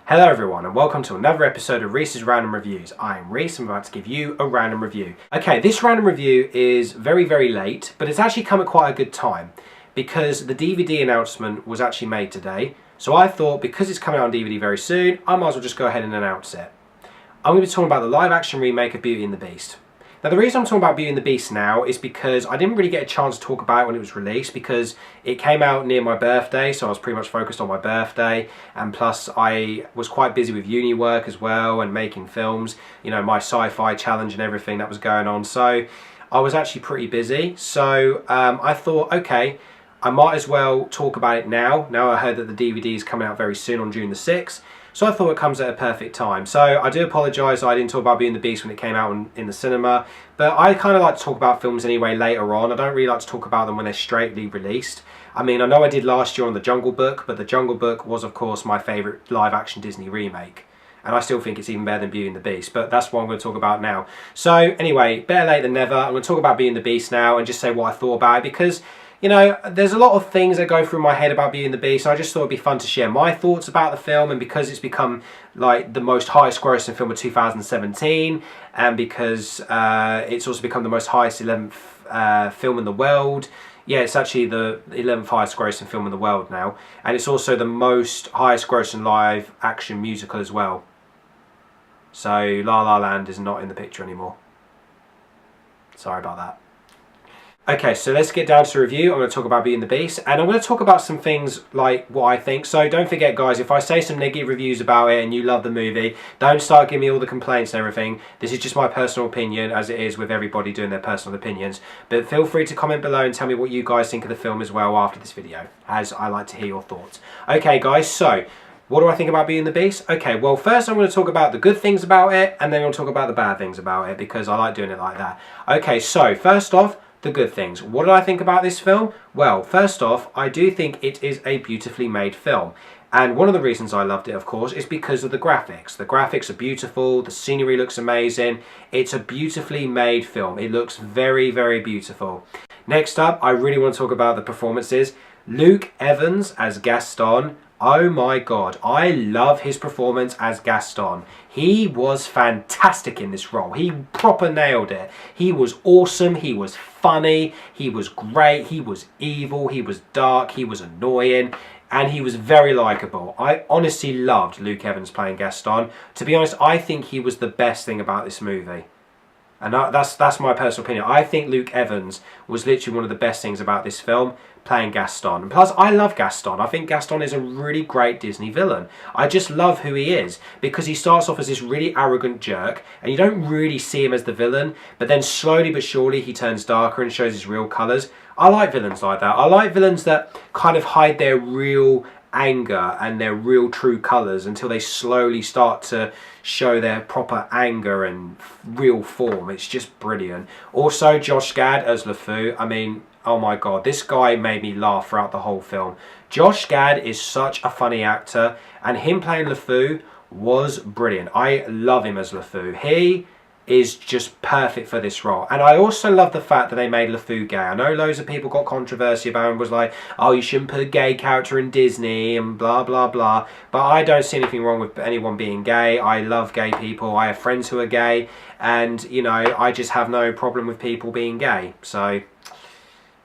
Hello everyone and welcome to another episode of Reese's Random Reviews. I am Reese and I'm about to give you a random review. Okay, this random review is very late, but it's actually come at quite a good time because the DVD announcement was actually made today. So I thought because it's coming out on DVD very soon, I might as well just go ahead and announce it. I'm going to be talking about the live action remake of Beauty and the Beast. Now the reason I'm talking about Beauty and the Beast now is because I didn't really get a chance to talk about it when it was released because it came out near my birthday, so I was pretty much focused on my birthday, and plus I was quite busy with uni work as well and making films, you know, my sci-fi challenge and everything that was going on, so I was actually pretty busy. So I thought, okay, I might as well talk about it now. Now I heard that the DVD is coming out very soon on June the 6th. So I thought it comes at a perfect time. So I do apologise I didn't talk about Beauty and the Beast when it came out in the cinema. But I kind of like to talk about films anyway later on. I don't really like to talk about them when they're straightly released. I mean, I know I did last year on The Jungle Book, but The Jungle Book was of course my favourite live action Disney remake. And I still think it's even better than Beauty and the Beast, but that's what I'm going to talk about now. So anyway, better late than never. I'm going to talk about Beauty and the Beast now and just say what I thought about it because, you know, there's a lot of things that go through my head about Beauty and the Beast, so I just thought it'd be fun to share my thoughts about the film, and because it's become like the most highest grossing film of 2017, and because it's also become the most highest 11th film in the world. Yeah, it's actually the 11th highest grossing film in the world now, and it's also the most highest grossing live action musical as well. So La La Land is not in the picture anymore. Sorry about that. Okay, so let's get down to the review. I'm going to talk about Beauty and the Beast, and I'm going to talk about some things like what I think. So don't forget, guys, if I say some negative reviews about it and you love the movie, don't start giving me all the complaints and everything. This is just my personal opinion, as it is with everybody doing their personal opinions. But feel free to comment below and tell me what you guys think of the film as well after this video, as I like to hear your thoughts. Okay, guys, so what do I think about Beauty and the Beast? Okay, well, first I'm going to talk about the good things about it, and then I'm going to talk about the bad things about it, because I like doing it like that. Okay, so first off, the good things. What did I think about this film? Well, first off, I do think it is a beautifully made film. And one of the reasons I loved it, of course, is because of the graphics. The graphics are beautiful, the scenery looks amazing. It's a beautifully made film. It looks very beautiful. Next up, I really want to talk about the performances. Luke Evans as Gaston. Oh my god, I love his performance as Gaston. He was fantastic in this role. He proper nailed it. He was awesome, he was funny, he was great, he was evil, he was dark, he was annoying, and he was very likeable. I honestly loved Luke Evans playing Gaston. To be honest, I think he was the best thing about this movie. And that's my personal opinion. I think Luke Evans was literally one of the best things about this film, playing Gaston. And plus, I love Gaston. I think Gaston is a really great Disney villain. I just love who he is, because he starts off as this really arrogant jerk, and you don't really see him as the villain, but then slowly but surely he turns darker and shows his real colours. I like villains like that. I like villains that kind of hide their real anger and their real true colours until they slowly start to show their proper anger and real form. It's just brilliant. Also, Josh Gad as LeFou. I mean, oh my god, this guy made me laugh throughout the whole film. Josh Gad is such a funny actor, and him playing LeFou was brilliant. I love him as LeFou. He is just perfect for this role. And I also love the fact that they made LeFou gay. I know loads of people got controversy about him, was like, oh, you shouldn't put a gay character in Disney and blah blah blah, but I don't see anything wrong with anyone being gay. I love gay people. I have friends who are gay, and you know, I just have no problem with people being gay. So,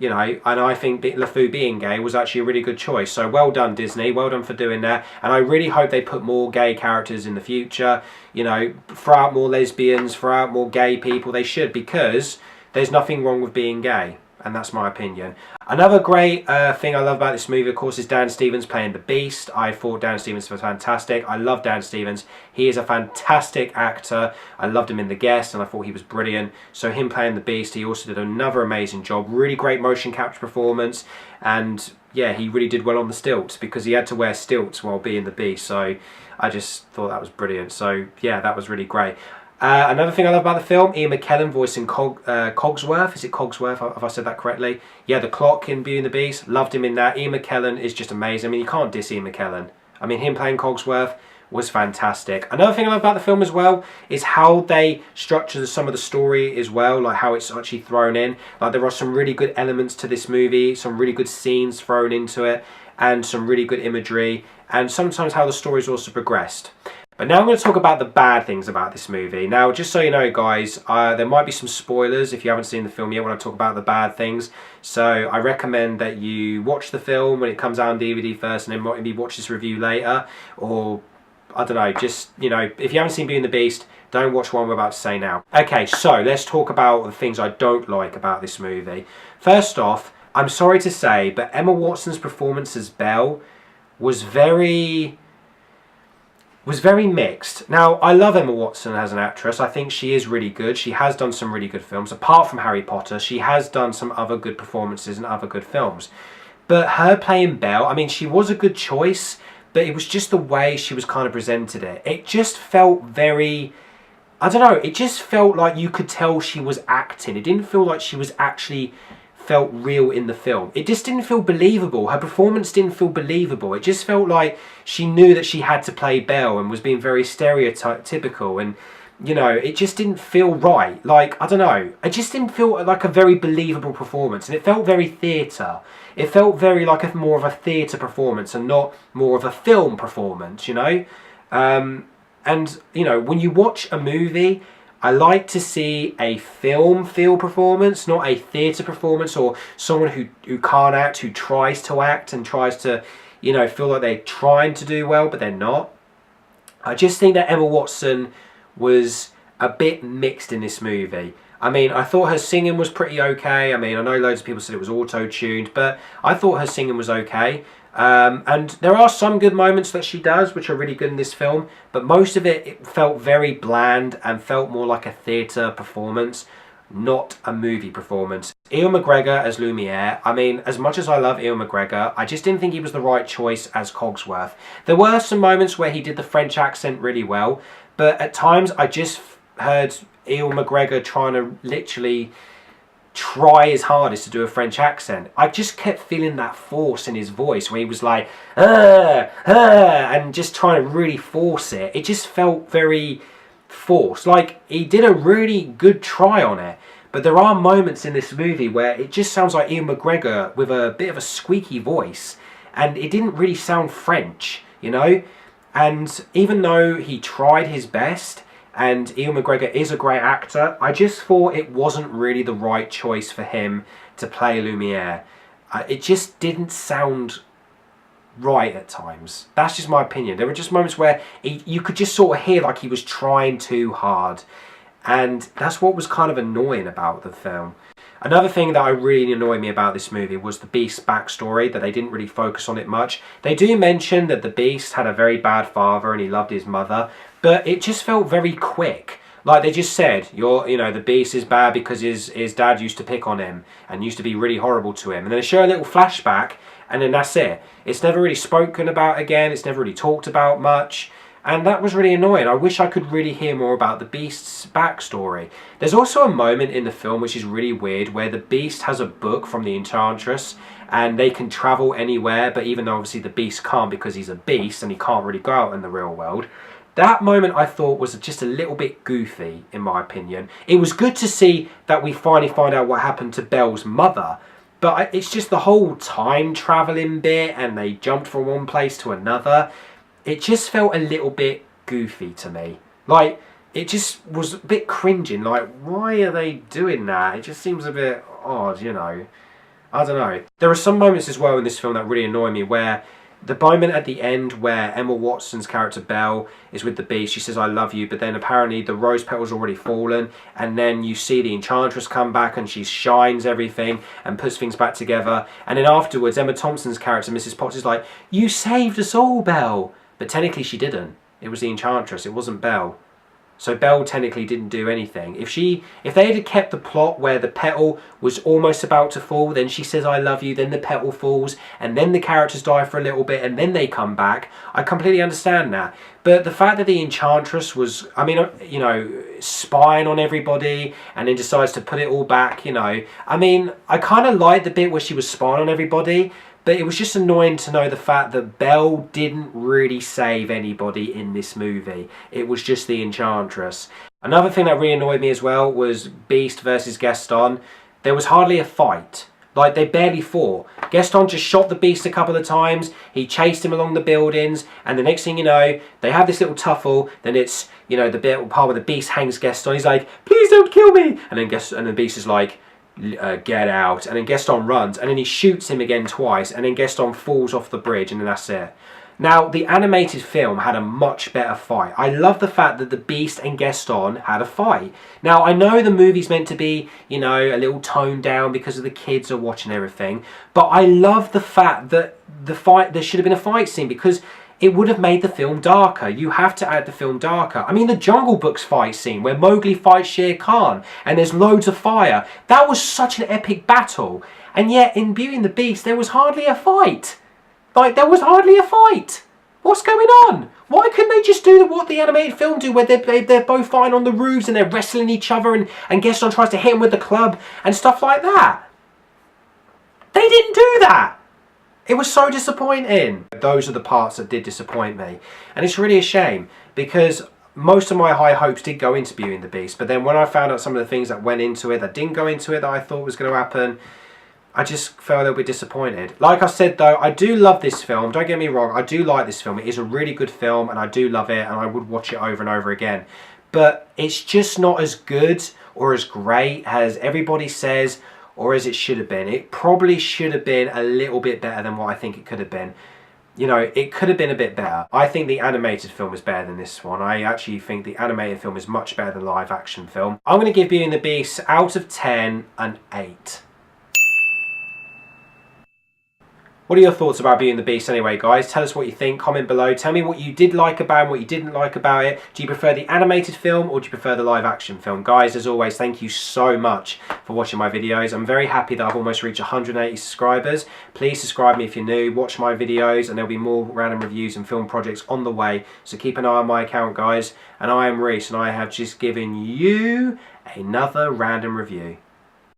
you know, and I think LeFou being gay was actually a really good choice. So well done, Disney. Well done for doing that. And I really hope they put more gay characters in the future. You know, throw out more lesbians, throw out more gay people. They should, because there's nothing wrong with being gay. And that's my opinion. Another great thing I love about this movie, of course, is Dan Stevens playing the Beast. I thought Dan Stevens was fantastic. I love Dan Stevens. He is a fantastic actor. I loved him in The Guest, and I thought he was brilliant. So him playing the Beast, he also did another amazing job. Really great motion capture performance. And yeah, he really did well on the stilts, because he had to wear stilts while being the Beast. So I just thought that was brilliant. So yeah, that was really great. Another thing I love about the film, Ian McKellen voicing Cogsworth. Is it Cogsworth? Have I said that correctly? Yeah, the clock in Beauty and the Beast. Loved him in that. Ian McKellen is just amazing. I mean, you can't diss Ian McKellen. I mean, him playing Cogsworth was fantastic. Another thing I love about the film as well is how they structure some of the story as well, like how it's actually thrown in. Like, there are some really good elements to this movie, some really good scenes thrown into it. and some really good imagery, and sometimes how the story's also progressed. But now I'm going to talk about the bad things about this movie. Now, just so you know, guys, there might be some spoilers if you haven't seen the film yet when I talk about the bad things. So I recommend that you watch the film when it comes out on DVD first, and then maybe watch this review later. Or, I don't know, just, you know, if you haven't seen Beauty and the Beast, don't watch what I'm about to say now. Okay, so let's talk about the things I don't like about this movie. First off, I'm sorry to say, but Emma Watson's performance as Belle was very mixed. Now, I love Emma Watson as an actress. I think she is really good. She has done some really good films. Apart from Harry Potter, she has done some other good performances in other good films. But her playing Belle, I mean, she was a good choice, but it was just the way she was kind of presented it. It just felt very, I don't know, it just felt like you could tell she was acting. It didn't feel like she was actually felt real in the film. It just didn't feel believable. Her performance didn't feel believable. It just felt like she knew that she had to play Belle and was being very stereotypical, and you know, it just didn't feel right. Like, I don't know, it just didn't feel like a very believable performance, and it felt very theatre. It felt very like a more of a theatre performance and not more of a film performance, you know. And you know, when you watch a movie, I like to see a film feel performance, not a theatre performance, or someone who can't act, who tries to act and tries to, you know, feel like they're trying to do well, but they're not. I just think that Emma Watson was a bit mixed in this movie. I mean, I thought her singing was pretty okay. I mean, I know loads of people said it was auto-tuned, but I thought her singing was okay. And there are some good moments that she does, which are really good in this film, but most of it felt very bland and felt more like a theatre performance, not a movie performance. Ewan McGregor as Lumiere, I mean, as much as I love Ewan McGregor, I just didn't think he was the right choice as Cogsworth. There were some moments where he did the French accent really well, but at times I just heard Ewan McGregor trying to literally try his hardest to do a French accent. I just kept feeling that force in his voice where he was like, and just trying to really force it. It just felt very forced. Like, he did a really good try on it, but there are moments in this movie where it just sounds like Ewan McGregor with a bit of a squeaky voice, and it didn't really sound French, you know. And even though he tried his best, and Ewan McGregor is a great actor, I just thought it wasn't really the right choice for him to play Lumiere. It just didn't sound right at times. That's just my opinion. There were just moments where you could just sort of hear like he was trying too hard, and that's what was kind of annoying about the film. Another thing that really annoyed me about this movie was the Beast's backstory, that they didn't really focus on it much. They do mention that the Beast had a very bad father and he loved his mother, but it just felt very quick. Like, they just said, the Beast is bad because his dad used to pick on him and used to be really horrible to him. And then they show a little flashback, and then that's it. It's never really spoken about again. It's never really talked about much. And that was really annoying. I wish I could really hear more about the Beast's backstory. There's also a moment in the film which is really weird where the Beast has a book from the Enchantress and they can travel anywhere, but even though obviously the Beast can't because he's a beast and he can't really go out in the real world. That moment I thought was just a little bit goofy, in my opinion. It was good to see that we finally find out what happened to Belle's mother, but it's just the whole time travelling bit and they jumped from one place to another. It just felt a little bit goofy to me. Like, it just was a bit cringing. Like, why are they doing that? It just seems a bit odd, you know. I don't know. There are some moments as well in this film that really annoy me, where the moment at the end where Emma Watson's character Belle is with the Beast, she says, "I love you," but then apparently the rose petal's already fallen, and then you see the Enchantress come back and she shines everything and puts things back together, and then afterwards Emma Thompson's character, Mrs. Potts, is like, "You saved us all, Belle." But technically she didn't. It was the Enchantress, it wasn't Belle. So Belle technically didn't do anything. If they had kept the plot where the petal was almost about to fall, then she says, "I love you," then the petal falls, and then the characters die for a little bit, and then they come back, I completely understand that. But the fact that the Enchantress was, I mean, you know, spying on everybody, and then decides to put it all back, you know, I mean, I kind of liked the bit where she was spying on everybody, but it was just annoying to know the fact that Belle didn't really save anybody in this movie. It was just the Enchantress. Another thing that really annoyed me as well was Beast versus Gaston. There was hardly a fight. Like, they barely fought. Gaston just shot the Beast a couple of times. He chased him along the buildings, and the next thing you know, they have this little tuffle. Then it's, you know, the bit part where the Beast hangs Gaston. He's like, "Please don't kill me!" And then the Beast is like, "Get out!" And then Gaston runs, and then he shoots him again twice, and then Gaston falls off the bridge, and then that's it. Now, the animated film had a much better fight. I love the fact that the Beast and Gaston had a fight. Now, I know the movie's meant to be, you know, a little toned down because of the kids are watching everything, but I love the fact that there should have been a fight scene, because it would have made the film darker. You have to add the film darker. I mean, the Jungle Book's fight scene where Mowgli fights Shere Khan and there's loads of fire, that was such an epic battle. And yet, in Beauty and the Beast, there was hardly a fight. Like, there was hardly a fight. What's going on? Why couldn't they just do what the animated film do, where they're both fighting on the roofs and they're wrestling each other, and Gaston tries to hit him with the club and stuff like that? They didn't do that. It was so disappointing. Those are the parts that did disappoint me. And it's really a shame, because most of my high hopes did go into Beauty and the Beast, but then when I found out some of the things that went into it, that didn't go into it, that I thought was going to happen, I just felt a little bit disappointed. Like I said though, I do love this film. Don't get me wrong, I do like this film. It is a really good film and I do love it, and I would watch it over and over again. But it's just not as good or as great as everybody says, or as it should have been. It probably should have been a little bit better than what I think it could have been. You know, it could have been a bit better. I think the animated film is better than this one. I actually think the animated film is much better than the live action film. I'm going to give Beauty and the Beast out of 10 an 8. What are your thoughts about Beauty and the Beast anyway, guys? Tell us what you think, comment below. Tell me what you did like about it and what you didn't like about it. Do you prefer the animated film or do you prefer the live action film? Guys, as always, thank you so much for watching my videos. I'm very happy that I've almost reached 180 subscribers. Please subscribe me if you're new, watch my videos, and there'll be more random reviews and film projects on the way. So keep an eye on my account, guys. And I am Reese, and I have just given you another random review.